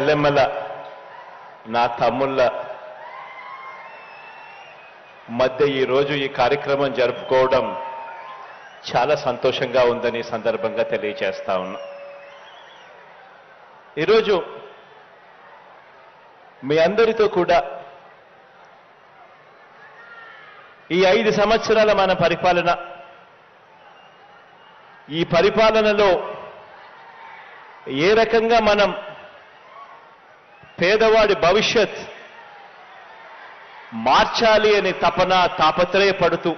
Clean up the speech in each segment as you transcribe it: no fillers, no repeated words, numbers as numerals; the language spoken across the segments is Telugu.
చెల్లెమ్మల, నా తమ్ముళ్ళ మధ్య ఈరోజు ఈ కార్యక్రమం జరుపుకోవడం చాలా సంతోషంగా ఉందని సందర్భంగా తెలియజేస్తా ఉన్నా. ఈరోజు మీ అందరితో కూడా ఈ 5 సంవత్సరాల మన పరిపాలన, ఈ పరిపాలనలో ఏ రకంగా మనం పేదవాడి భవిష్యత్ మార్చాలి అని తాపత్రయపడుతూ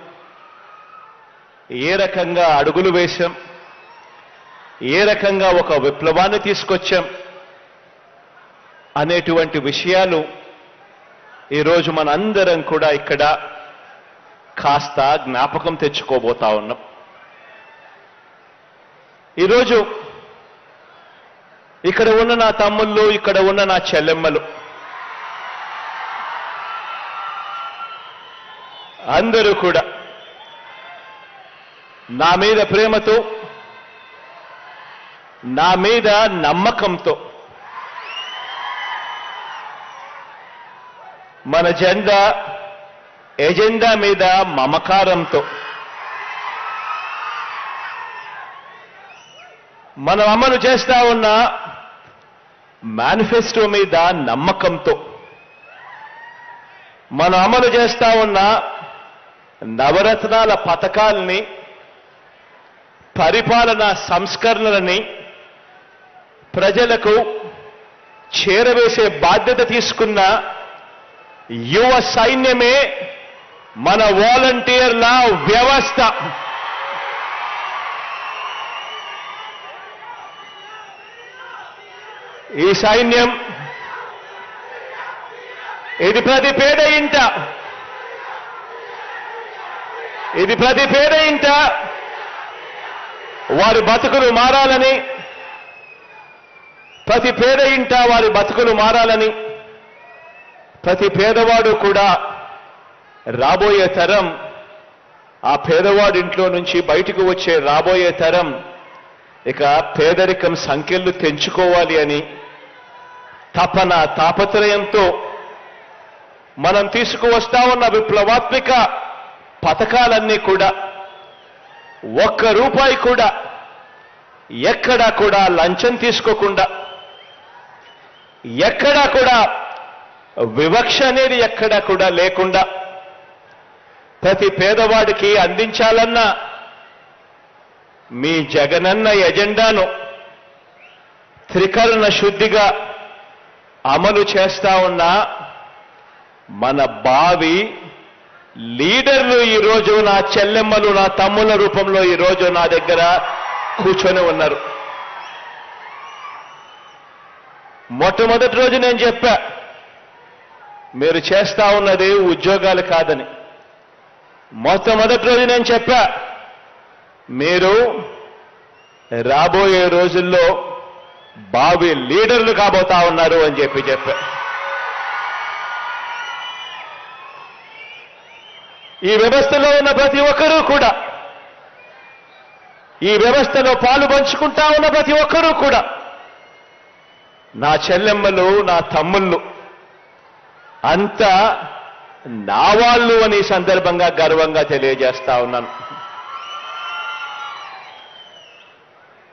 ఏ రకంగా అడుగులు వేశాం, ఏ రకంగా ఒక విప్లవాన్ని తీసుకొచ్చాం అనేటువంటి విషయాలు ఈరోజు మనందరం కూడా ఇక్కడ కాస్త జ్ఞాపకం తెచ్చుకోబోతా ఉన్నాం. ఈరోజు ఇక్కడ ఉన్న నా తమ్ముళ్ళు, ఇక్కడ ఉన్న నా చెల్లెమ్మలు అందరూ కూడా నా మీద ప్రేమతో, నా మీద నమ్మకంతో మన ఎజెండా మీద మమకారంతో మనం అమలు చేస్తా ఉన్న మేనిఫెస్టో మీద నమ్మకంతో మనం అమలు చేస్తా ఉన్న నవరత్నాల పథకాల్ని, పరిపాలనా సంస్కరణలని ప్రజలకు చేరవేసే బాధ్యత తీసుకున్న యువ సైన్యమే మన వాలంటీర్ల వ్యవస్థ. ఈ సైన్యం ఇది ప్రతి పేద ఇంట వారి బతుకులు మారాలని, ప్రతి పేద ఇంట వారి బతుకులు మారాలని, ప్రతి పేదవాడు కూడా రాబోయే తరం, ఆ పేదవాడి ఇంట్లో నుంచి బయటకు వచ్చే రాబోయే తరం ఇక పేదరికం సంఖ్యలు తెంచుకోవాలి అని తాపత్రయంతో మనం తీసుకువస్తా ఉన్న విప్లవాత్మక పథకాలన్నీ కూడా ₹1 కూడా ఎక్కడా కూడా లంచం తీసుకోకుండా, ఎక్కడా కూడా వివక్ష అనేది ఎక్కడా కూడా లేకుండా ప్రతి పేదవాడికి అందించాలన్న మీ జగనన్న ఎజెండాను త్రికరణ శుద్ధిగా అమలు చేస్తా ఉన్న మన భావి లీడర్లు ఈరోజు నా చెల్లెమ్మలు, నా తమ్ముళ్ళ రూపంలో ఈరోజు నా దగ్గర కూర్చొని ఉన్నారు. మొట్టమొదటి రోజు నేను చెప్పా, మీరు చేస్తా ఉన్నది ఉద్యోగాలు కాదని. మొట్టమొదటి రోజు నేను చెప్పా, మీరు రాబోయే రోజుల్లో భావి లీడర్లు కాబోతా ఉన్నారు అని చెప్పా. ఈ వ్యవస్థలో ఉన్న ప్రతి ఒక్కరూ కూడా, ఈ వ్యవస్థలో పాలు పంచుకుంటా ఉన్న ప్రతి ఒక్కరూ కూడా నా చెల్లెమ్మలు, నా తమ్ముళ్ళు అంతా నా వాళ్ళు అని సందర్భంగా గర్వంగా తెలియజేస్తా ఉన్నాను.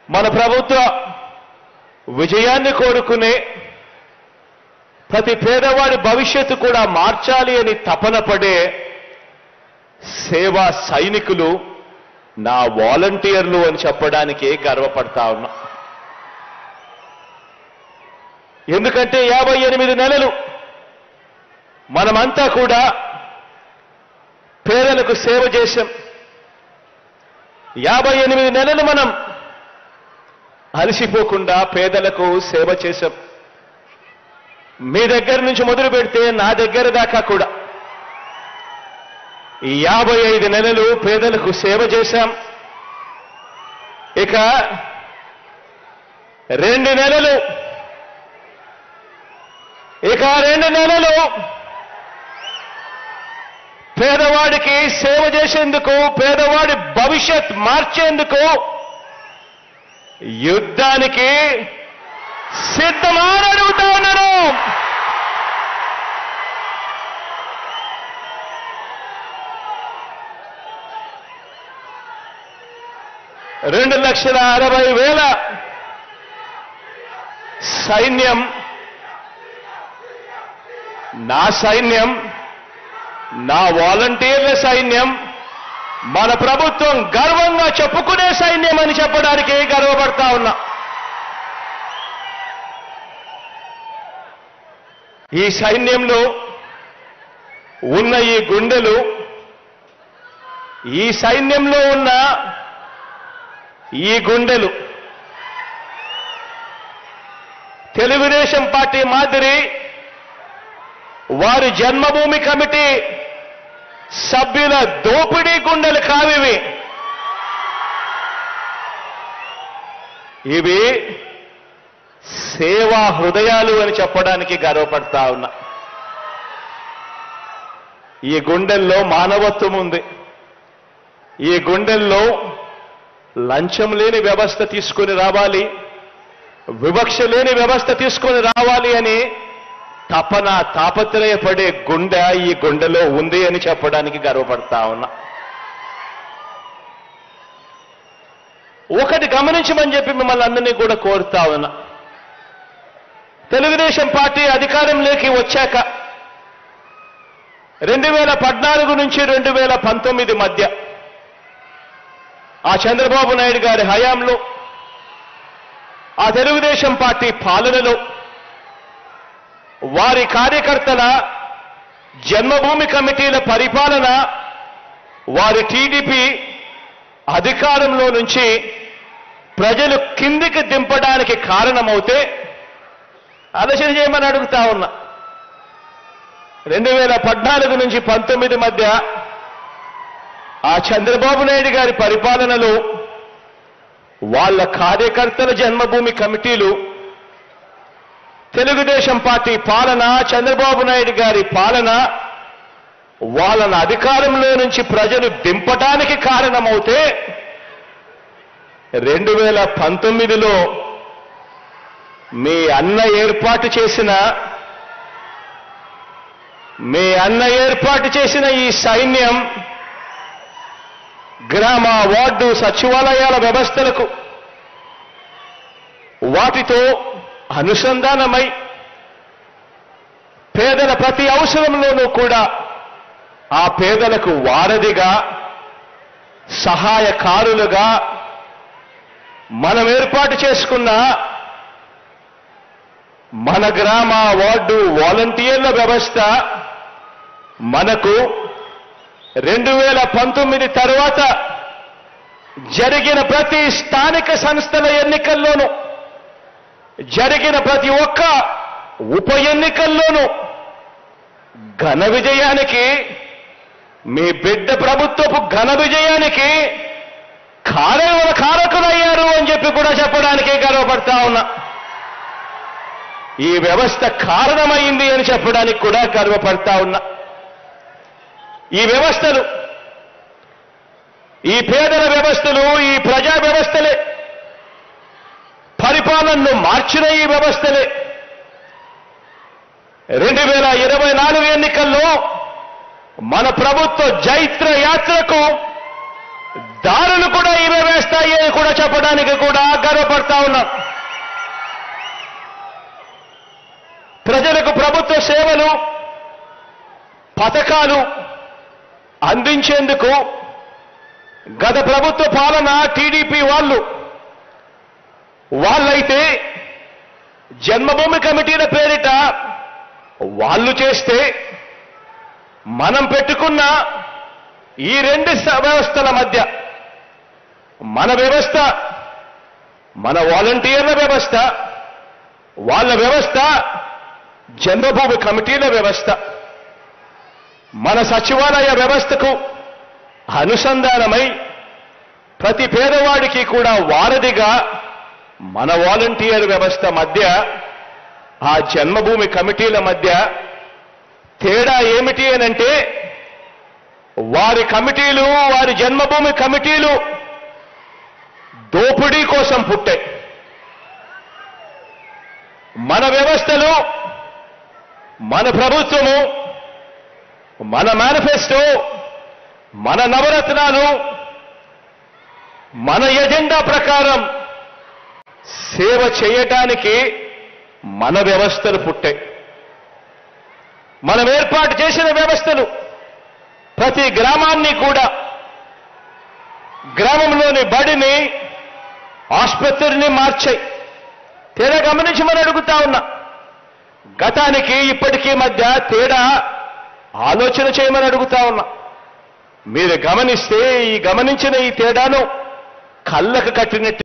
మన ప్రభుత్వ విజయాన్ని కోరుకునే ప్రతి పేదవాడి భవిష్యత్తు కూడా మార్చాలి అని తపన పడే సేవా సైనికులు నా వాలంటీర్లు అని చెప్పడానికి గర్వపడతా ఉన్నా. ఎందుకంటే 58 నెలలు మనమంతా కూడా పేదలకు సేవ చేశాం. 58 నెలలు మనం అలసిపోకుండా పేదలకు సేవ చేశాం. మీ దగ్గర నుంచి మొదలు పెడితే నా దగ్గర దాకా కూడా ఈ 55 నెలలు పేదలకు సేవ చేశాం. ఇక 2 నెలలు పేదవాడికి సేవ చేసేందుకు, పేదవాడి భవిష్యత్ మార్చేందుకు యుద్ధానికి సిద్ధమా అని అడుగుతా ఉన్నా 2,60,000 సైన్యం, నా సైన్యం, నా వాలంటీర్ల సైన్యం, మన ప్రభుత్వం గర్వంగా చెప్పుకునే సైన్యం అని చెప్పడానికి గర్వపడతా ఉన్నా. ఈ సైన్యంలో ఉన్న ఈ గుండెలు, ఈ సైన్యంలో ఉన్న ఈ గుండెలు తెలుగుదేశం పార్టీ మాదిరి వారి జన్మభూమి కమిటీ సభ్యుల దోపిడీ గుండెలు కావివి. ఇవి సేవా హృదయాలు అని చెప్పడానికి గర్వపడతా ఉన్నా. ఈ గుండెల్లో మానవత్వం ఉంది. ఈ గుండెల్లో లంచం లేని వ్యవస్థ తీసుకొని రావాలి, వివక్ష లేని వ్యవస్థ తీసుకొని రావాలి అని తపన, తాపత్రయపడే గుండె ఈ గుండెలో ఉంది అని చెప్పడానికి గర్వపడతా ఉన్నా. ఒకటి గమనించమని చెప్పి మిమ్మల్ని అందరినీ కూడా కోరుతా ఉన్నా. తెలుగుదేశం పార్టీ అధికారంలోకి వచ్చాక 2014 నుంచి 2019 మధ్య ఆ చంద్రబాబు నాయుడు గారి హయాంలో, ఆ తెలుగుదేశం పార్టీ పాలనలో వారి కార్యకర్తల జన్మభూమి కమిటీల పరిపాలన, వారి టీడీపీ అధికారంలో నుంచి ప్రజలు కిందికి దింపడానికి కారణమవుతే ఆలోచన చేయమని అడుగుతా ఉన్నా. 2014 నుంచి 19 మధ్య ఆ చంద్రబాబు నాయుడు గారి పరిపాలనలో వాళ్ళ కార్యకర్తల జన్మభూమి కమిటీలు తెలుగుదేశం పార్టీ పాలన, చంద్రబాబు నాయుడు గారి పాలన, వాళ్ళని అధికారంలో నుంచి ప్రజలు దింపడానికి కారణమవుతే 2019లో మీ అన్న ఏర్పాటు చేసిన ఈ సైన్యం గ్రామ, వార్డు, సచివాలయాల వ్యవస్థలకు వాటితో అనుసంధానమై పేదల ప్రతి అవసరంలోనూ కూడా ఆ పేదలకు వారధిగా, సహాయకారులుగా మనం ఏర్పాటు చేసుకున్న మన గ్రామ, వార్డు వాలంటీర్ల వ్యవస్థ మనకు 2019 తర్వాత జరిగిన ప్రతి స్థానిక సంస్థల ఎన్నికల్లోనూ, జరిగిన ప్రతి ఒక్క ఉప ఎన్నికల్లోనూ ఘన విజయానికి, మీ బిడ్డ ప్రభుత్వపు ఘన విజయానికి కారకులయ్యారు అని చెప్పి కూడా చెప్పడానికి గర్వపడతా ఉన్నా. ఈ వ్యవస్థ కారణమైంది అని చెప్పడానికి కూడా గర్వపడతా ఉన్నా. ఈ వ్యవస్థలు, ఈ పేదల వ్యవస్థలు, ఈ ప్రజా వ్యవస్థలే, పరిపాలనను మార్చిన ఈ వ్యవస్థలే 2024 ఎన్నికల్లో మన ప్రభుత్వ జైత్ర యాత్రకు దారులు కూడా ఇవే వేస్తాయి అని కూడా చెప్పడానికి కూడా గర్వపడతా ఉన్నాం. ప్రజలకు ప్రభుత్వ సేవలు, పథకాలు అందించేందుకు గత ప్రభుత్వ పాలన టీడీపీ వాళ్ళైతే జన్మభూమి కమిటీల పేరిట వాళ్ళు చేస్తే, మనం పెట్టుకున్న ఈ రెండు వ్యవస్థల మధ్య మన వ్యవస్థ, మన వాలంటీర్ల వ్యవస్థ, వాళ్ళ వ్యవస్థ జన్మభూమి కమిటీల వ్యవస్థ, మన సచివాలయ వ్యవస్థకు అనుసంధానమై ప్రతి పేదవాడికి కూడా వారధిగా మన వాలంటీర్ వ్యవస్థ మధ్య, ఆ జన్మభూమి కమిటీల మధ్య తేడా ఏమిటి అనంటే, వారి కమిటీలు, వారి జన్మభూమి కమిటీలు దోపిడీ కోసం పుట్టాయి. మన వ్యవస్థలు, మన ప్రభుత్వము, మన మేనిఫెస్టో, మన నవరత్నాలు మన ఎజెండా ప్రకారం సేవ చేయటానికి మన వ్యవస్థలు పుట్టాయి. మనం ఏర్పాటు చేసిన వ్యవస్థలు ప్రతి గ్రామాన్ని కూడా, గ్రామంలోని బడిని, ఆసుపత్రిని మార్చాయి. తేడా గమనించి మనం అడుగుతా ఉన్నా. గతానికి ఇప్పటికీ మధ్య తేడా ఆలోచన చేయమని అడుగుతా ఉన్నా. మీరు గమనిస్తే ఈ గమనించిన ఈ తేడాను కళ్ళకు కట్టినట్టు